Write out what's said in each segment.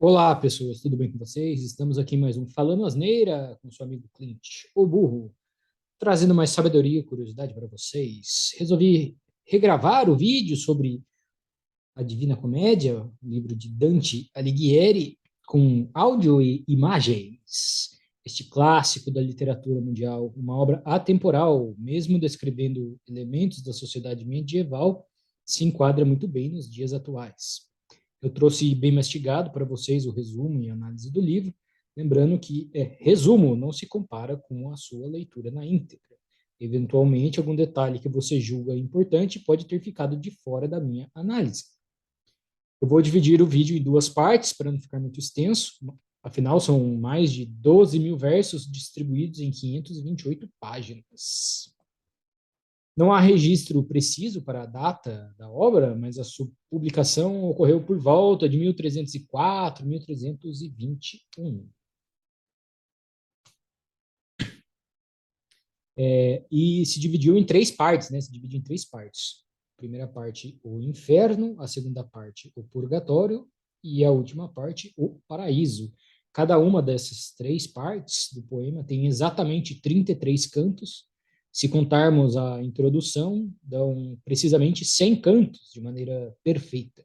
Olá, pessoas, tudo bem com vocês? Estamos aqui em mais um Falando Asneira com seu amigo Clint, o burro, trazendo mais sabedoria e curiosidade para vocês. Resolvi regravar o vídeo sobre a Divina Comédia, o livro de Dante Alighieri, com áudio e imagens. Este clássico da literatura mundial, uma obra atemporal, mesmo descrevendo elementos da sociedade medieval, se enquadra muito bem nos dias atuais. Eu trouxe bem mastigado para vocês o resumo e análise do livro, lembrando que resumo, não se compara com a sua leitura na íntegra. Eventualmente, algum detalhe que você julga importante pode ter ficado de fora da minha análise. Eu vou dividir o vídeo em duas partes para não ficar muito extenso, afinal são mais de 12 mil versos distribuídos em 528 páginas. Não há registro preciso para a data da obra, mas a sua publicação ocorreu por volta de 1304, 1321. E se dividiu em três partes, né? Se divide em três partes. A primeira parte, o inferno, a segunda parte, o purgatório, e a última parte, o paraíso. Cada uma dessas três partes do poema tem exatamente 33 cantos. Se contarmos a introdução, dão precisamente 100 cantos, de maneira perfeita.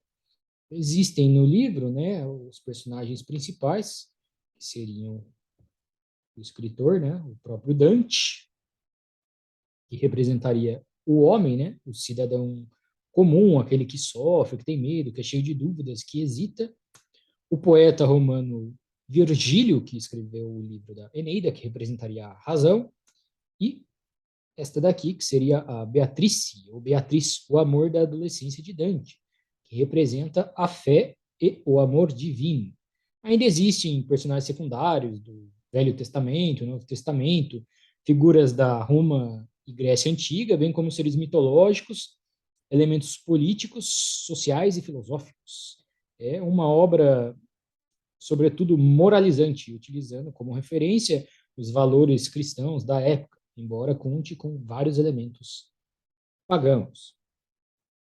Existem no livro, né, os personagens principais, que seriam o escritor, né, o próprio Dante, que representaria o homem, né, o cidadão comum, aquele que sofre, que tem medo, que é cheio de dúvidas, que hesita. O poeta romano Virgílio, que escreveu o livro da Eneida, que representaria a razão, e esta daqui, que seria a Beatrice, ou Beatriz, o amor da adolescência de Dante, que representa a fé e o amor divino. Ainda existem personagens secundários do Velho Testamento, Novo Testamento, figuras da Roma e Grécia Antiga, bem como seres mitológicos, elementos políticos, sociais e filosóficos. É uma obra, sobretudo, moralizante, utilizando como referência os valores cristãos da época, embora conte com vários elementos pagãos.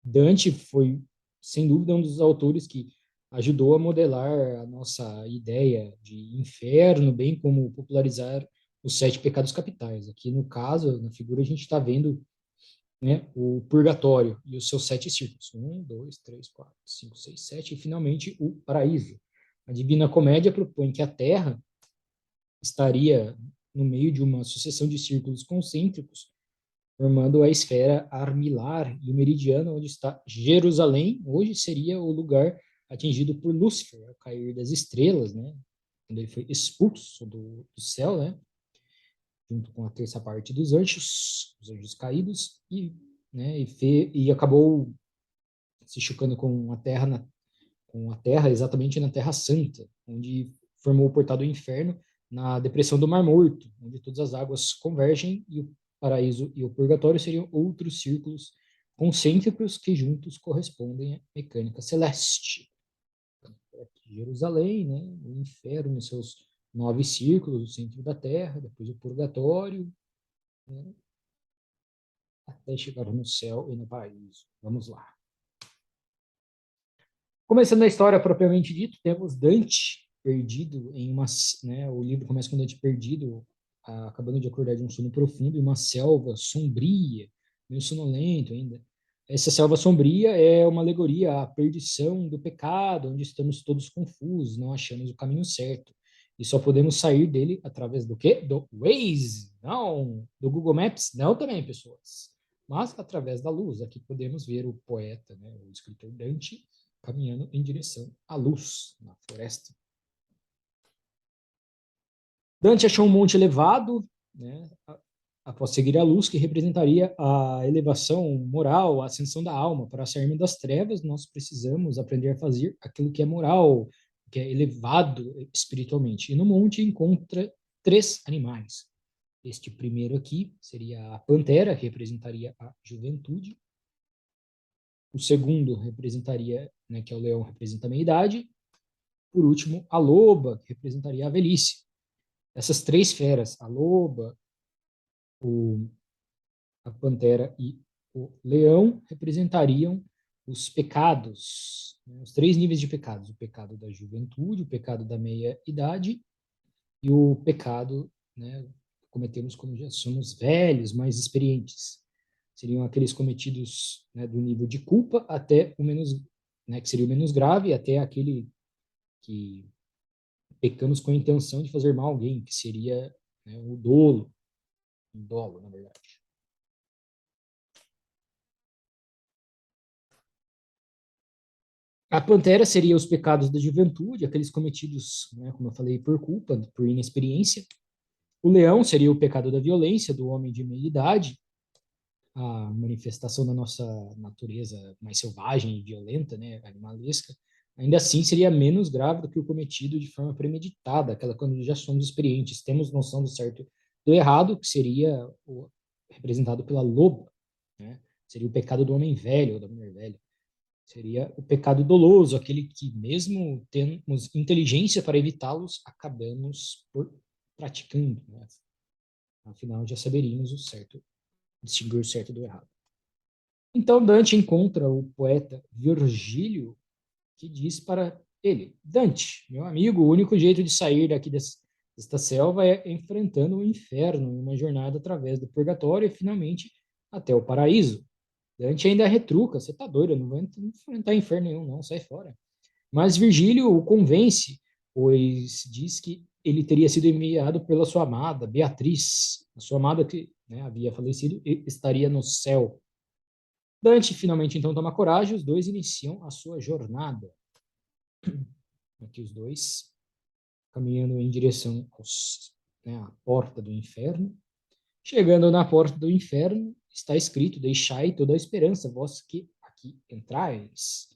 Dante foi, sem dúvida, um dos autores que ajudou a modelar a nossa ideia de inferno, bem como popularizar os sete pecados capitais. Aqui, no caso, na figura, a gente está vendo, né, o purgatório e os seus sete círculos. Um, dois, três, quatro, cinco, seis, sete, e finalmente o paraíso. A Divina Comédia propõe que a Terra estaria no meio de uma sucessão de círculos concêntricos, formando a esfera armilar, e o meridiano onde está Jerusalém hoje seria o lugar atingido por Lúcifer, ao cair das estrelas, né? Quando ele foi expulso do céu, né? Junto com a terça parte dos anjos, os anjos caídos, né? E acabou se chocando com a Terra, exatamente na Terra Santa, onde formou o portal do inferno, na depressão do Mar Morto, onde todas as águas convergem, e o paraíso e o purgatório seriam outros círculos concêntricos que juntos correspondem à mecânica celeste. Então, Jerusalém, né, o inferno, nos seus 9 círculos, o centro da Terra, depois o purgatório, né, até chegar no céu e no paraíso. Vamos lá. Começando a história propriamente dito, temos Dante perdido em uma, né, o livro começa com Dante perdido, acabando de acordar de um sono profundo, em uma selva sombria, meio sonolento ainda. Essa selva sombria é uma alegoria à perdição do pecado, onde estamos todos confusos, não achamos o caminho certo. E só podemos sair dele através do quê? Do Waze, não. Do Google Maps, não também, pessoas. Mas através da luz. Aqui podemos ver o poeta, né, o escritor Dante, caminhando em direção à luz na floresta. Dante achou um monte elevado, né, após seguir a luz, que representaria a elevação moral, a ascensão da alma. Para sairmos das trevas, nós precisamos aprender a fazer aquilo que é moral, que é elevado espiritualmente. E no monte encontra três animais. Este primeiro aqui seria a pantera, que representaria a juventude. O segundo representaria, né, que é o leão, representa a meia-idade. Por último, a loba, que representaria a velhice. Essas três feras, a loba, a pantera e o leão, representariam os pecados, né, os 3 níveis de pecados: o pecado da juventude, o pecado da meia-idade e o pecado, né, que cometemos quando já somos velhos, mais experientes. Seriam aqueles cometidos, né, do nível de culpa até o menos, né, que seria o menos grave, até aquele que pecamos com a intenção de fazer mal a alguém, que seria, né, o dolo, na verdade. A pantera seria os pecados da juventude, aqueles cometidos, né, como eu falei, por culpa, por inexperiência. O leão seria o pecado da violência, do homem de meia idade, a manifestação da nossa natureza mais selvagem e violenta, né, animalesca. Ainda assim, seria menos grave do que o cometido de forma premeditada, aquela quando já somos experientes, temos noção do certo e do errado, que seria representado pela loba, né? Seria o pecado do homem velho ou da mulher velha. Seria o pecado doloso, aquele que, mesmo temos inteligência para evitá-los, acabamos por praticando, né? Afinal, já saberíamos o certo, distinguir o certo do errado. Então, Dante encontra o poeta Virgílio, que diz para ele: Dante, meu amigo, o único jeito de sair daqui desta selva é enfrentando o inferno em uma jornada através do purgatório e, finalmente, até o paraíso. Dante ainda retruca: você tá doido, eu não vou enfrentar inferno nenhum, não, sai fora. Mas Virgílio o convence, pois diz que ele teria sido enviado pela sua amada, Beatriz, a sua amada que, né, havia falecido e estaria no céu. Dante finalmente então toma coragem, os dois iniciam a sua jornada. Aqui os dois caminhando em direção né, à porta do inferno. Chegando na porta do inferno, está escrito: deixai toda a esperança, vós que aqui entrais.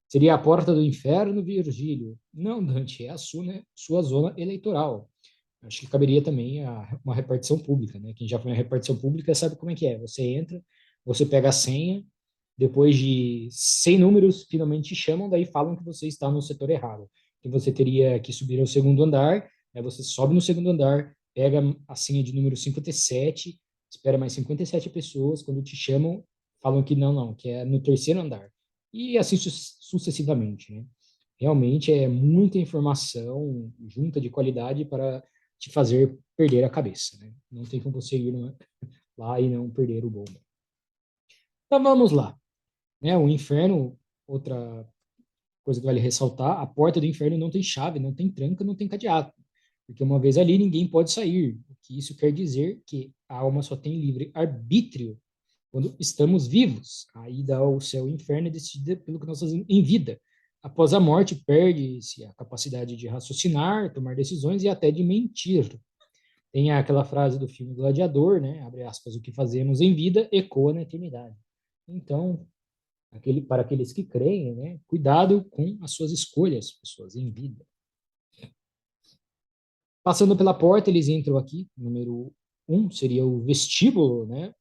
Seria a porta do inferno, Virgílio? Não, Dante, é a sua zona eleitoral. Acho que caberia também uma repartição pública, né? Quem já foi na repartição pública sabe como é que é. Você entra, você pega a senha, depois de 100 números, finalmente te chamam, daí falam que você está no setor errado. Que você teria que subir ao segundo andar, aí você sobe no segundo andar, pega a senha de número 57, espera mais 57 pessoas, quando te chamam, falam que não, que é no terceiro andar. E assim sucessivamente, né? Realmente é muita informação junta de qualidade para te fazer perder a cabeça, né? Não tem como você ir lá e não perder o bom. Então vamos lá, né? O inferno, outra coisa que vale ressaltar, a porta do inferno não tem chave, não tem tranca, não tem cadeado, porque uma vez ali ninguém pode sair. O que isso quer dizer que a alma só tem livre arbítrio quando estamos vivos. A ida ao céu e inferno é decidida pelo que nós fazemos em vida. Após a morte, perde-se a capacidade de raciocinar, tomar decisões e até de mentir. Tem aquela frase do filme Gladiador, né? Abre aspas: o que fazemos em vida ecoa na eternidade. Então, para aqueles que creem, né? Cuidado com as suas escolhas, pessoas, em vida. Passando pela porta, eles entram aqui, número 1, seria o vestíbulo, né?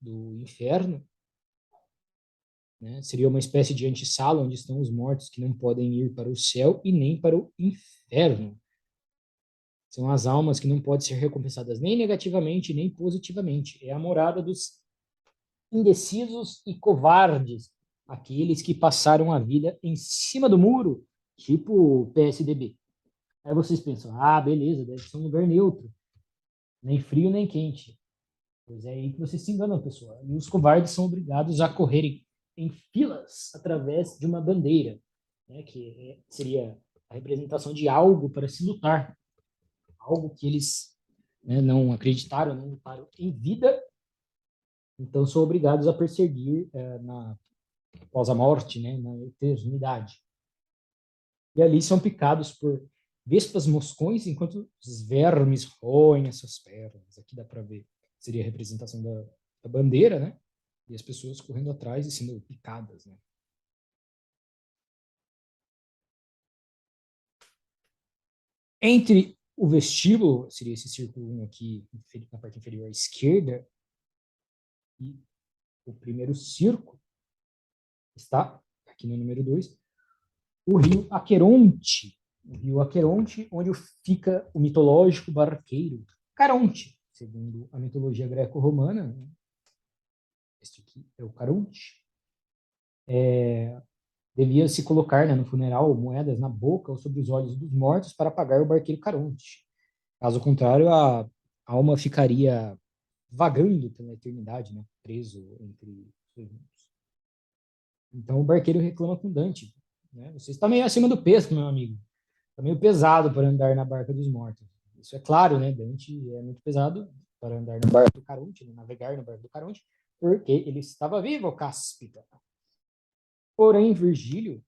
Do inferno, né? Seria uma espécie de antessala onde estão os mortos que não podem ir para o céu e nem para o inferno. São as almas que não podem ser recompensadas nem negativamente, nem positivamente. É a morada dos indecisos e covardes, aqueles que passaram a vida em cima do muro, tipo o PSDB. Aí vocês pensam: ah, beleza, deve ser um lugar neutro, nem frio nem quente. Pois é aí que vocês se enganam, pessoal. E os covardes são obrigados a correrem em filas através de uma bandeira, né, que seria a representação de algo para se lutar, algo que eles, né, não acreditaram, não lutaram em vida, então são obrigados a perseguir após a morte, né, na eternidade. E ali são picados por vespas moscões, enquanto os vermes roem as suas pernas. Aqui dá para ver, seria a representação da bandeira, né? E as pessoas correndo atrás e sendo picadas, né? Entre o vestíbulo, seria esse círculo 1 aqui, na parte inferior à esquerda, e o primeiro círculo, está, aqui no número 2, o rio Aqueronte. O rio Aqueronte, onde fica o mitológico barqueiro Caronte, segundo a mitologia greco-romana. Este aqui é o Caronte. devia se colocar, né, no funeral, moedas na boca ou sobre os olhos dos mortos para pagar o barqueiro Caronte. Caso contrário, a alma ficaria vagando pela eternidade, né, preso entre os mundos. Então o barqueiro reclama com Dante, né? Você está meio acima do peso, meu amigo. Está meio pesado para andar na barca dos mortos. Isso é claro, né? Dante é muito pesado para andar no barco do Caronte, né? Navegar no barco do Caronte, porque ele estava vivo, cáspita. Porém, Virgílio,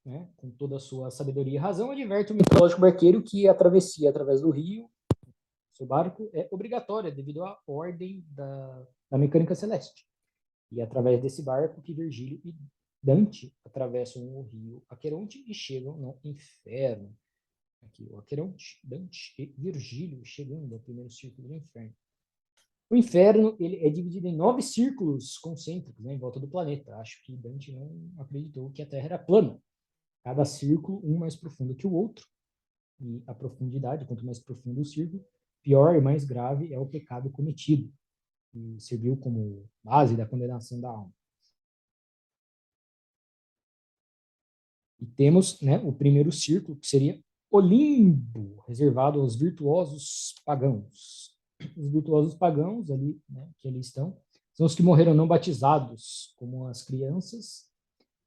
né, com toda a sua sabedoria e razão, adverte o mitológico barqueiro que a travessia através do rio, seu barco, é obrigatória devido à ordem da mecânica celeste. E é através desse barco que Virgílio e Dante atravessam o rio Aqueronte e chegam no inferno. Aqui, o Aqueronte, Dante e Virgílio chegando ao primeiro círculo do inferno. O inferno ele é dividido em 9 círculos concêntricos, né, em volta do planeta. Acho que Dante não acreditou que a Terra era plana. Cada círculo, um mais profundo que o outro. E a profundidade, quanto mais profundo o círculo, pior e mais grave é o pecado cometido. E serviu como base da condenação da alma. E temos, né, o primeiro círculo, que seria o limbo, reservado aos virtuosos pagãos. Os virtuosos pagãos, ali, né, que ali estão, são os que morreram não batizados, como as crianças,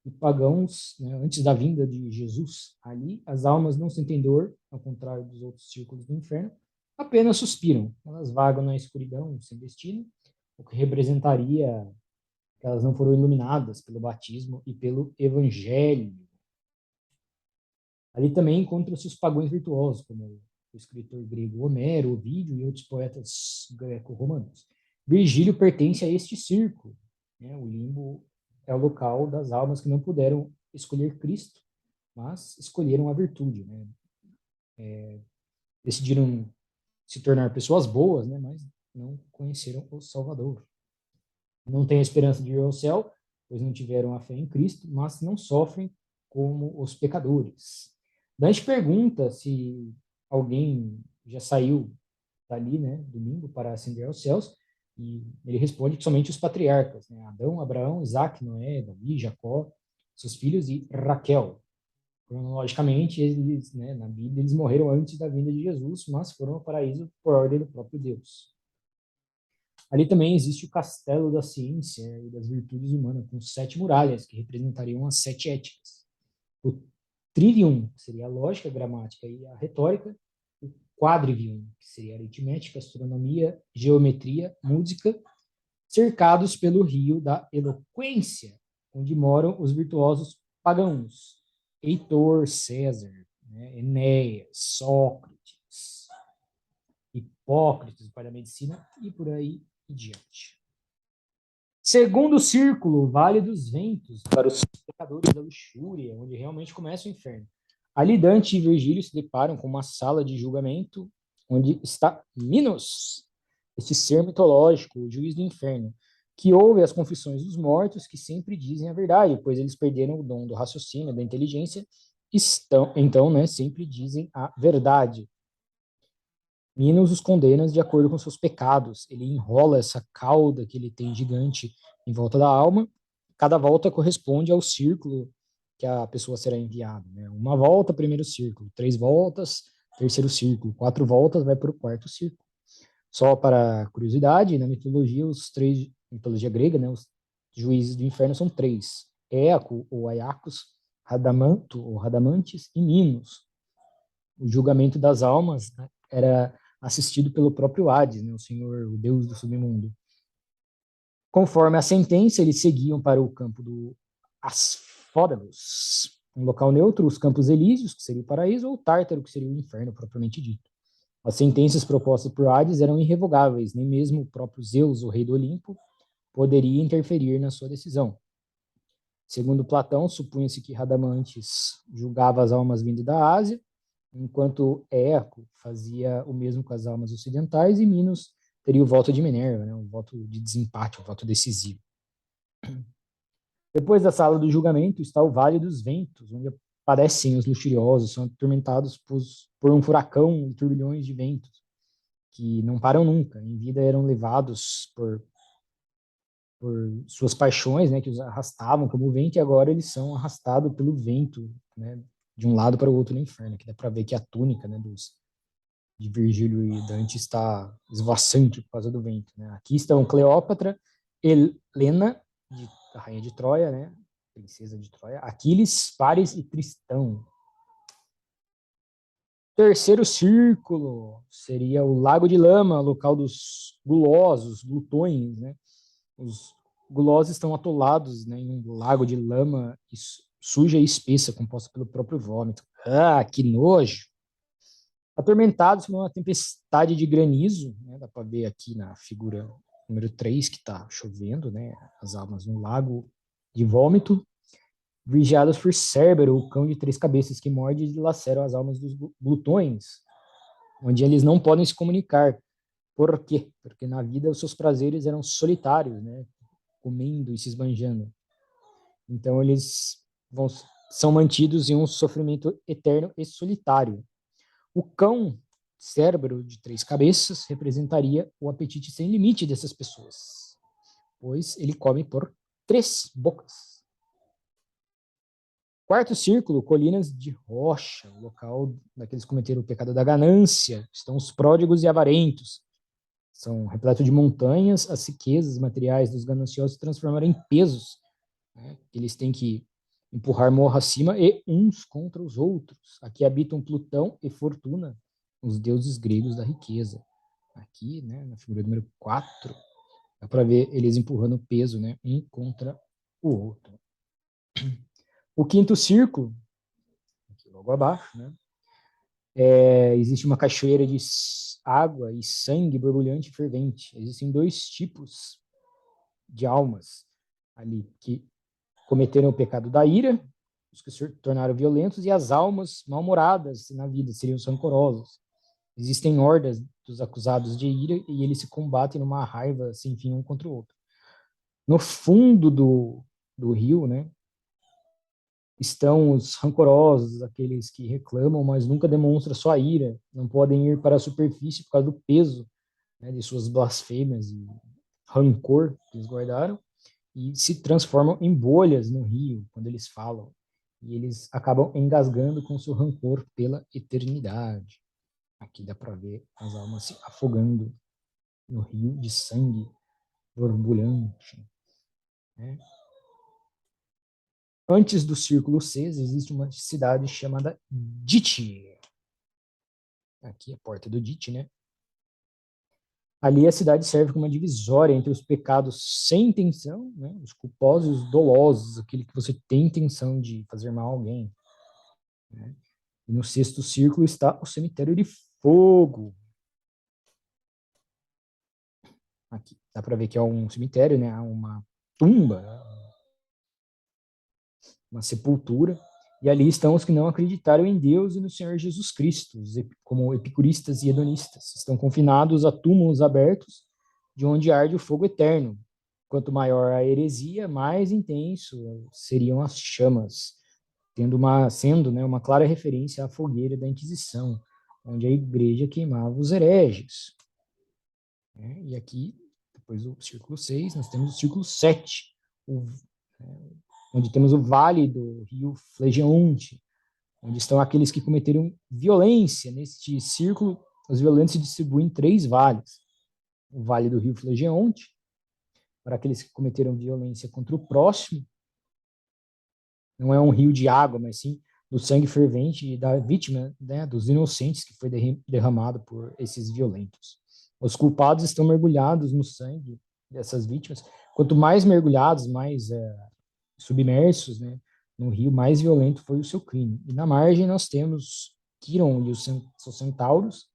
e pagãos, né, antes da vinda de Jesus. Ali, as almas não sentem dor, ao contrário dos outros círculos do inferno, apenas suspiram. Elas vagam na escuridão, sem destino, o que representaria que elas não foram iluminadas pelo batismo e pelo evangelho. Ali também encontram-se os pagãos virtuosos, como o escritor grego Homero, Ovídio e outros poetas greco-romanos. Virgílio pertence a este círculo. Né? O limbo é o local das almas que não puderam escolher Cristo, mas escolheram a virtude. Né? Decidiram se tornar pessoas boas, né? Mas não conheceram o Salvador. Não têm a esperança de ir ao céu, pois não tiveram a fé em Cristo, mas não sofrem como os pecadores. Dante pergunta se alguém já saiu dali, né, do limbo para ascender aos céus, e ele responde que somente os patriarcas, né, Adão, Abraão, Isaac, Noé, Davi, Jacó, seus filhos e Raquel. Cronologicamente, eles, né, na Bíblia, eles morreram antes da vinda de Jesus, mas foram ao paraíso por ordem do próprio Deus. Ali também existe o castelo da ciência e das virtudes humanas, com 7 muralhas, que representariam as 7 éticas. O trivium, que seria a lógica, a gramática e a retórica. O quadrivium, que seria a aritmética, astronomia, geometria, música, cercados pelo rio da eloquência, onde moram os virtuosos pagãos. Heitor, César, né, Enéas, Sócrates, Hipócrates, o pai da medicina, e por aí em diante. Segundo círculo, Vale dos Ventos, para os pecadores da luxúria, onde realmente começa o inferno. Ali Dante e Virgílio se deparam com uma sala de julgamento, onde está Minos, este ser mitológico, o juiz do inferno, que ouve as confissões dos mortos, que sempre dizem a verdade, pois eles perderam o dom do raciocínio, da inteligência, então, né, sempre dizem a verdade. Minos os condena de acordo com seus pecados. Ele enrola essa cauda que ele tem gigante em volta da alma. Cada volta corresponde ao círculo que a pessoa será enviada. Né? Uma volta, primeiro círculo. 3 voltas, terceiro círculo. 4 voltas, vai para o quarto círculo. Só para curiosidade, na mitologia, mitologia grega, né, os juízes do inferno são 3. Éaco, ou Aiacos, Radamanto, ou Radamantes, e Minos. O julgamento das almas, né, era assistido pelo próprio Hades, né, o senhor, o deus do submundo. Conforme a sentença, eles seguiam para o campo do Asfódalos, um local neutro, os campos elíseos, que seria o paraíso, ou o Tártaro, que seria o inferno propriamente dito. As sentenças propostas por Hades eram irrevogáveis, nem mesmo o próprio Zeus, o rei do Olimpo, poderia interferir na sua decisão. Segundo Platão, supunha-se que Radamantes julgava as almas vindo da Ásia, enquanto Eco fazia o mesmo com as almas ocidentais, e Minos teria o voto de Minerva, né, um voto de desempate, um voto decisivo. Depois da sala do julgamento está o Vale dos Ventos, onde aparecem os luxuriosos, são atormentados por um furacão e turbilhões de ventos, que não param nunca. Em vida eram levados por por suas paixões, né, que os arrastavam como o vento, e agora eles são arrastados pelo vento, né, de um lado para o outro no inferno, que dá para ver que a túnica, né, de Virgílio e Dante está esvoaçante por causa do vento, né. Aqui estão Cleópatra, Helena, a rainha de Troia, né, princesa de Troia, Aquiles, Paris e Tristão. Terceiro círculo seria o Lago de Lama, local dos gulosos, glutões, né? Os gulosos estão atolados, né, em um lago de lama suja e espessa, composta pelo próprio vômito. Ah, que nojo! Atormentados por uma tempestade de granizo, né, dá para ver aqui na figura número 3 que está chovendo, né, as almas no lago de vômito, vigiadas por Cérbero, o cão de 3 cabeças que morde e dilacera as almas dos glutões, onde eles não podem se comunicar. Por quê? Porque na vida os seus prazeres eram solitários, né, comendo e se esbanjando. Então eles são mantidos em um sofrimento eterno e solitário. O cão, cérebro de 3 cabeças, representaria o apetite sem limite dessas pessoas, pois ele come por 3 bocas. Quarto círculo, colinas de rocha, o local daqueles que cometeram o pecado da ganância, estão os pródigos e avarentos. São repletos de montanhas, as riquezas materiais dos gananciosos se transformaram em pesos, né? Eles têm que empurrar morro acima e uns contra os outros. Aqui habitam Plutão e Fortuna, os deuses gregos da riqueza. Aqui, né, na figura número 4, dá para ver eles empurrando peso, né, um contra o outro. O quinto círculo, aqui logo abaixo, né, existe uma cachoeira de água e sangue borbulhante e fervente. Existem 2 tipos de almas ali, que cometeram o pecado da ira, os que se tornaram violentos, e as almas mal-humoradas na vida, seriam os rancorosos. Existem hordas dos acusados de ira e eles se combatem numa raiva sem fim um contra o outro. No fundo do rio, né, estão os rancorosos, aqueles que reclamam, mas nunca demonstram sua ira, não podem ir para a superfície por causa do peso, né, de suas blasfêmias e rancor que eles guardaram, e se transformam em bolhas no rio quando eles falam. E eles acabam engasgando com seu rancor pela eternidade. Aqui dá para ver as almas se afogando no rio de sangue borbulhante, né? Antes do Círculo 6 existe uma cidade chamada Dite. Aqui é a porta do Dite, né? Ali a cidade serve como uma divisória entre os pecados sem intenção, né, os culposos e os dolosos, aquele que você tem intenção de fazer mal a alguém. Né? E no sexto círculo está o cemitério de fogo. Aqui dá para ver que é um cemitério, né, uma tumba, uma sepultura, e ali estão os que não acreditaram em Deus e no Senhor Jesus Cristo, como epicuristas e hedonistas. Estão confinados a túmulos abertos, de onde arde o fogo eterno. Quanto maior a heresia, mais intenso seriam as chamas, sendo, né, uma clara referência à fogueira da Inquisição, onde a igreja queimava os hereges. E aqui, depois do círculo 6, nós temos o círculo 7, onde temos o vale do rio Flegeonte, onde estão aqueles que cometeram violência. Neste círculo, os violentos se distribuem em 3 vales. O vale do rio Flegeonte, para aqueles que cometeram violência contra o próximo. Não é um rio de água, mas sim do sangue fervente da vítima, né, dos inocentes que foi derramado por esses violentos. Os culpados estão mergulhados no sangue dessas vítimas. Quanto mais mergulhados, mais submersos, né, no rio, mais violento foi o seu crime. E na margem nós temos Quiron e os seus centauros,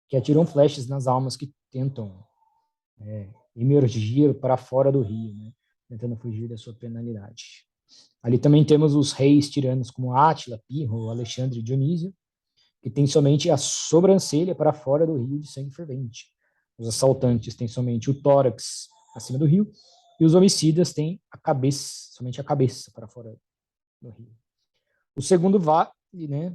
que atiram flechas nas almas que tentam emergir para fora do rio, né, tentando fugir da sua penalidade. Ali também temos os reis tiranos como Átila, Pirro, Alexandre e Dionísio, que têm somente a sobrancelha para fora do rio de sangue fervente. Os assaltantes têm somente o tórax acima do rio, e os homicidas têm a cabeça, somente a cabeça para fora do rio. O segundo vale, né,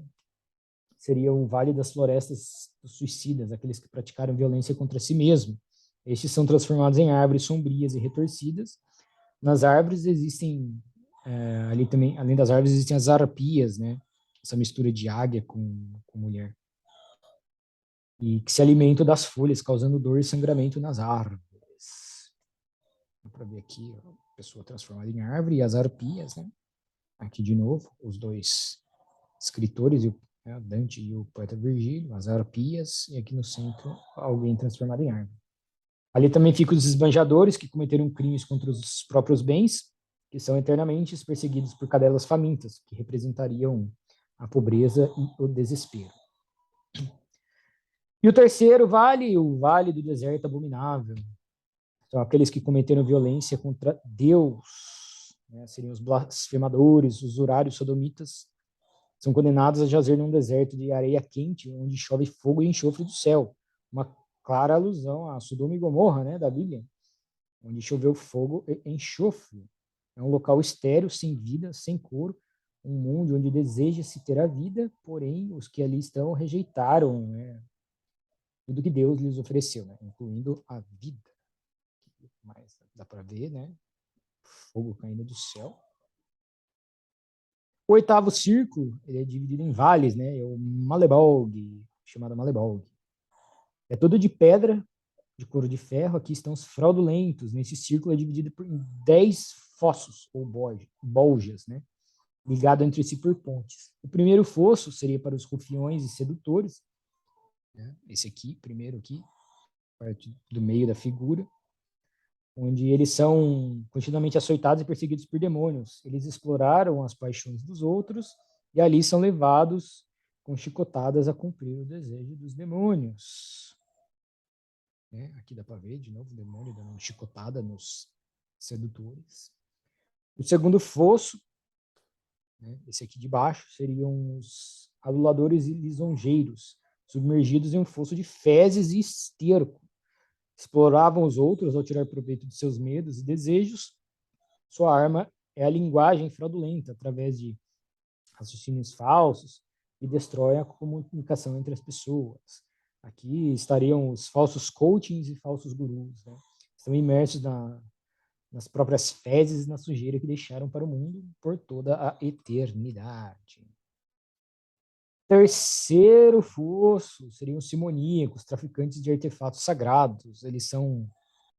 seria o Vale das Florestas dos Suicidas, aqueles que praticaram violência contra si mesmo. Estes são transformados em árvores sombrias e retorcidas. Nas árvores existem, ali também, além das árvores, existem as arpias, né? Essa mistura de águia com mulher. E que se alimentam das folhas, causando dor e sangramento nas árvores. Dá para ver aqui a pessoa transformada em árvore e as arpias, né? Aqui de novo, os dois escritores, Dante e o poeta Virgílio, as arpias, e aqui no centro, alguém transformado em árvore. Ali também ficam os esbanjadores, que cometeram crimes contra os próprios bens, que são eternamente perseguidos por cadelas famintas, que representariam a pobreza e o desespero. E o terceiro vale, o vale do deserto abominável. São aqueles que cometeram violência contra Deus, né? Seriam os blasfemadores, os usurários, sodomitas, são condenados a jazer num deserto de areia quente, onde chove fogo e enxofre do céu. Uma clara alusão a Sodoma e Gomorra, né, da Bíblia, onde choveu fogo e enxofre. É um local estéril, sem vida, sem cor, um mundo onde deseja-se ter a vida, porém os que ali estão rejeitaram, né, tudo que Deus lhes ofereceu, né, incluindo a vida. Mas dá para ver, né, fogo caindo do céu. O oitavo círculo, ele é dividido em vales, né? É o Malebolg, chamado Malebolg. É todo de pedra, de couro de ferro. Aqui estão os fraudulentos. Nesse círculo é dividido em 10 fossos, ou boljas, né? Ligado entre si por pontes. O primeiro fosso seria para os rufiões e sedutores, né? Esse aqui, primeiro aqui, parte do meio da figura, onde eles são continuamente açoitados e perseguidos por demônios. Eles exploraram as paixões dos outros e ali são levados com chicotadas a cumprir o desejo dos demônios. Aqui dá para ver de novo o demônio dando uma chicotada nos sedutores. O segundo fosso, esse aqui de baixo, seriam os aduladores e lisonjeiros, submergidos em um fosso de fezes e esterco. Exploravam os outros ao tirar proveito de seus medos e desejos. Sua arma é a linguagem fraudulenta, através de raciocínios falsos, e destrói a comunicação entre as pessoas. Aqui estariam os falsos coachings e falsos gurus, né? Estão imersos nas próprias fezes e na sujeira que deixaram para o mundo por toda a eternidade. Terceiro fosso seriam os simoníacos, traficantes de artefatos sagrados. Eles são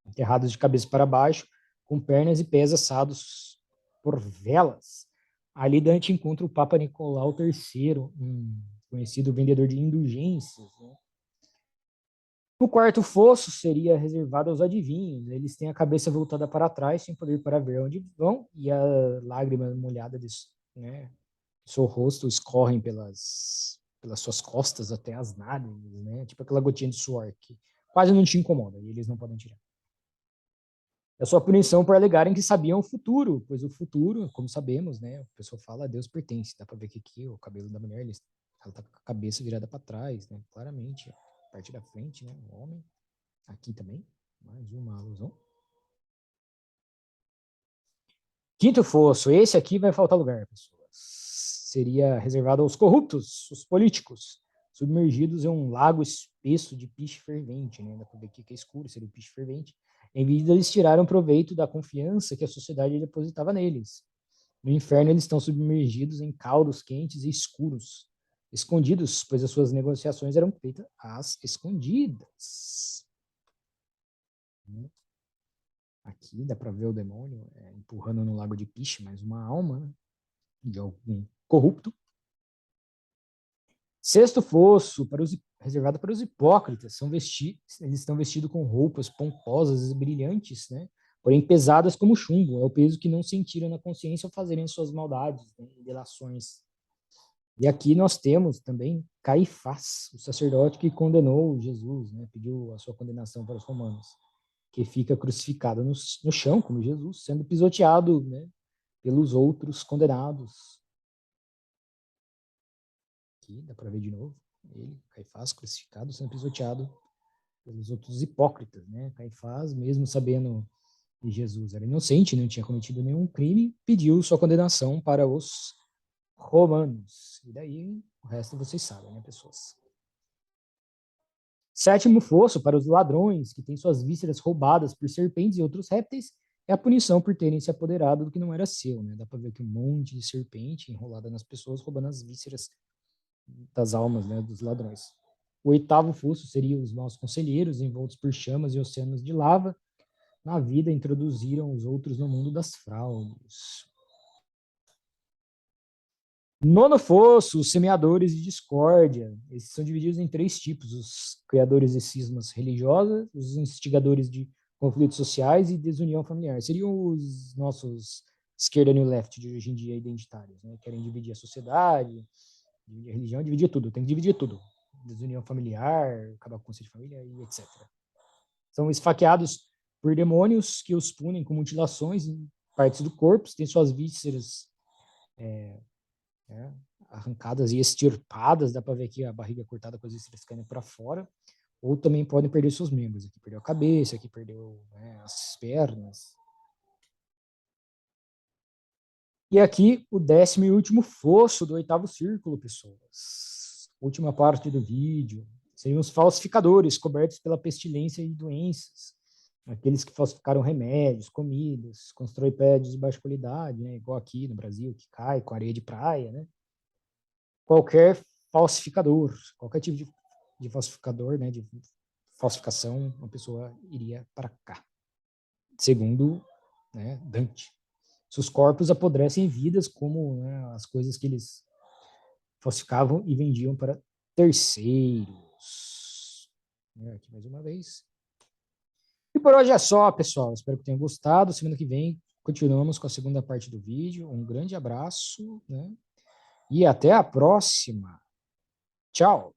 enterrados de cabeça para baixo, com pernas e pés assados por velas. Ali Dante encontra o Papa Nicolau III, um conhecido vendedor de indulgências, né? O quarto fosso seria reservado aos adivinhos. Eles têm a cabeça voltada para trás, sem poder para ver onde vão, e a lágrima molhada de, né, seu rosto escorrem pelas suas costas até as nádegas, né? Tipo aquela gotinha de suor que quase não te incomoda, e eles não podem tirar. É sua punição por alegarem que sabiam o futuro, pois o futuro, como sabemos, né, o pessoal fala, a Deus pertence. Dá para ver que aqui o cabelo da mulher, ela tá com a cabeça virada para trás, né, claramente, a parte da frente, né, o homem. Aqui também, mais uma alusão. Quinto fosso, esse aqui vai faltar lugar, pessoas. Seria reservado aos corruptos, os políticos, submergidos em um lago espesso de piche fervente, né, dá para ver aqui que é escuro, seria o piche fervente. Em vida, eles tiraram proveito da confiança que a sociedade depositava neles. No inferno, eles estão submergidos em caldos quentes e escuros, escondidos, pois as suas negociações eram feitas às escondidas. Aqui dá para ver o demônio empurrando no lago de Piche mais uma alma, né, de algum corrupto. Sexto fosso, reservado para os hipócritas. Eles estão vestidos com roupas pomposas e brilhantes, né? Porém pesadas como chumbo. É o peso que não sentiram na consciência ao fazerem suas maldades, né, e delações. E aqui nós temos também Caifás, o sacerdote que condenou Jesus, né? Pediu a sua condenação para os romanos, que fica crucificado no chão, como Jesus, sendo pisoteado, né, pelos outros condenados. Aqui dá para ver de novo ele, Caifás, crucificado, sendo pisoteado pelos outros hipócritas, né? Caifás, mesmo sabendo que Jesus era inocente, não tinha cometido nenhum crime, pediu sua condenação para os romanos. E daí, o resto vocês sabem, né, pessoas? Sétimo fosso, para os ladrões que têm suas vísceras roubadas por serpentes e outros répteis, é a punição por terem se apoderado do que não era seu, né? Dá para ver aqui um monte de serpente enrolada nas pessoas, roubando as vísceras das almas, né, dos ladrões. O oitavo fosso seria os maus conselheiros, envoltos por chamas e oceanos de lava. Na vida, introduziram os outros no mundo das fraudes. Nono fosso, os semeadores de discórdia. Esses são divididos em três tipos: os criadores de cismas religiosas, os instigadores de conflitos sociais e desunião familiar. Seriam os nossos esquerda e left de hoje em dia identitários, né? Querem dividir a sociedade, dividir a religião, dividir tudo. Tem que dividir tudo. Desunião familiar, acabar com o conceito de família e etc. São esfaqueados por demônios que os punem com mutilações em partes do corpo, têm suas vísceras né, arrancadas e extirpadas, dá para ver aqui a barriga cortada com as vísceras caindo para fora, ou também podem perder seus membros. Aqui perdeu a cabeça, aqui perdeu, né, as pernas. E aqui o 10º e último fosso do 8º círculo, pessoas. Última parte do vídeo. Seriam os falsificadores, cobertos pela pestilência e doenças. Aqueles que falsificaram remédios, comidas, constroem prédios de baixa qualidade, né? Igual aqui no Brasil, que cai com areia de praia, né? Qualquer falsificador, qualquer tipo de falsificador, né? De falsificação, uma pessoa iria para cá. Segundo, né, Dante. Seus corpos apodrecem em vidas, como, né, as coisas que eles falsificavam e vendiam para terceiros. Aqui mais uma vez. E por hoje é só, pessoal. Espero que tenham gostado. Semana que vem continuamos com a segunda parte do vídeo. Um grande abraço, né? E até a próxima. Tchau.